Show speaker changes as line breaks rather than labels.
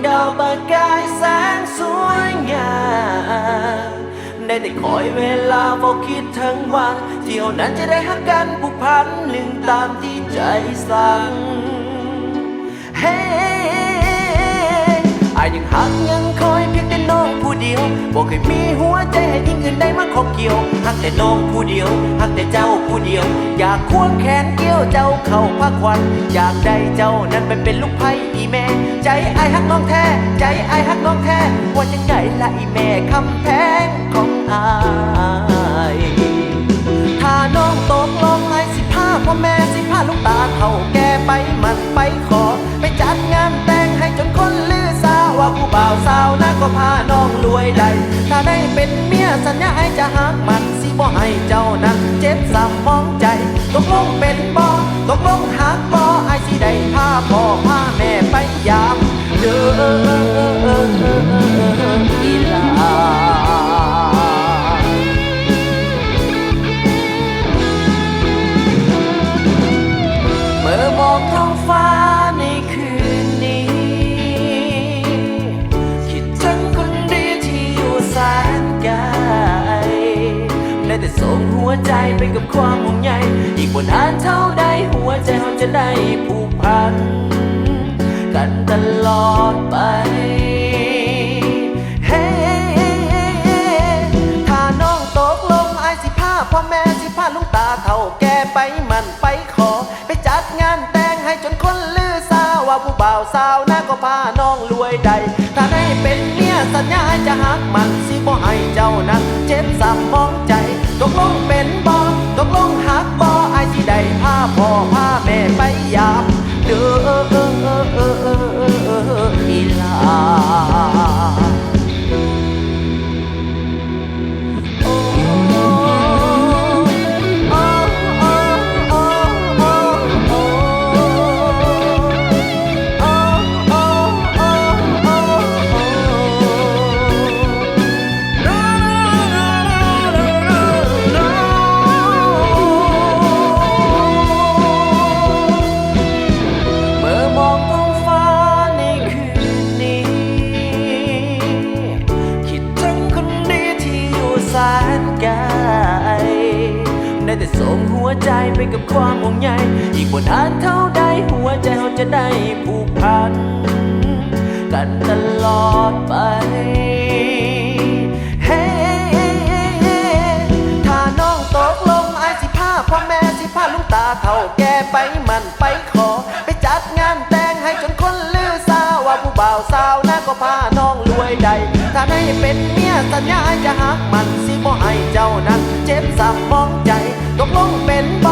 ดาวประกายแสงสวยงามได้แต่คอยเวลาบอกคิดทั้งวันเที่ยวนั้นจะได้หักกันผูกพันหนึ่งตามที่ใจสั่งเฮ้อายยังหักยังคอยเพียงแต่น้องผู้เดียวบอกเคยมีหัวใจให้ยิ่งอื่นได้มาขอเกี่ยวหักแต่น้องผู้เดียวหักแต่เจ้าผู้เดียวอยากควงแขนเกี่ยวเจ้าเข้าพักวันอยากได้เจ้านั้นไปเป็นลูกไผ่อีแม่ใจอายหักน้องแท้ใจอายหักน้องแท้ว่าจังไงละอีแม่คำแพงของอายถ้าน้องตกลงอายสิพาพ่อแม่สิพาลูกตาเฒ่าแก่ไปมันไปขอไปจัดงานแต่งให้จนคนลือซาว่าผู้บ่าวสาวนะก็พาน้องรวยได้ถ้าได้เป็นเมียสัญญาให้จะหักมันสิบ่ให้เจ้านั้นเจ็บซ้ำมองใจตกลงเป็นบ่ตกลงหักบ่อายสิได้พาพ่อพาแม่ไปยามเด้ออีหลาเมื่อมองท้องฟ้าในคืนนี้คิดถึงคนดีที่อยู่แสนไกลได้แต่ส่งหัวใจไปกับความห่วงใยอีกบนอ่านเท่าใดหัวใจเราจะได้ผูกพันกันตลอดไปเฮ้ถ้าน้องตกลงอายสิพาพ่อแม่สิพาลุงตาเฒ่าแก่ไปมันไปขอไปจัดงานแต่งให้จนคนลือซาว่าผู้บ่าวสาวน่าก็พาน้องรวยได้ถ้าได้เป็นเมียสัญญาจะหักมันสิบ่ให้เจ้านั้นเจ็บซ้ำมองใจตกลงเป็นบ่ตกลงหักบ่อายสิได้พาพ่อพาแม่ไปยามเด้ออีหลาได้แต่ส่งหัวใจไปกับความห่วงใยอีกบนอ่านเท่าใดหัวใจเราจะได้ผูกพันกันตลอดไปเฮ้ถ้าน้องตกลงอายสิพาพ่อแม่สิพาลุงตาเฒ่าแก่ไปมันไปขอไปจัดงานแต่งให้จนคนลือซาว่าผู้บ่าวสาวน่าก็พาน้องรวยได้ถ้าได้เป็นเมียสัญญาจะหักมันสิบ่ให้เจ้านั้นเจ็บซ้ำมองใจตกลงเป็นบ่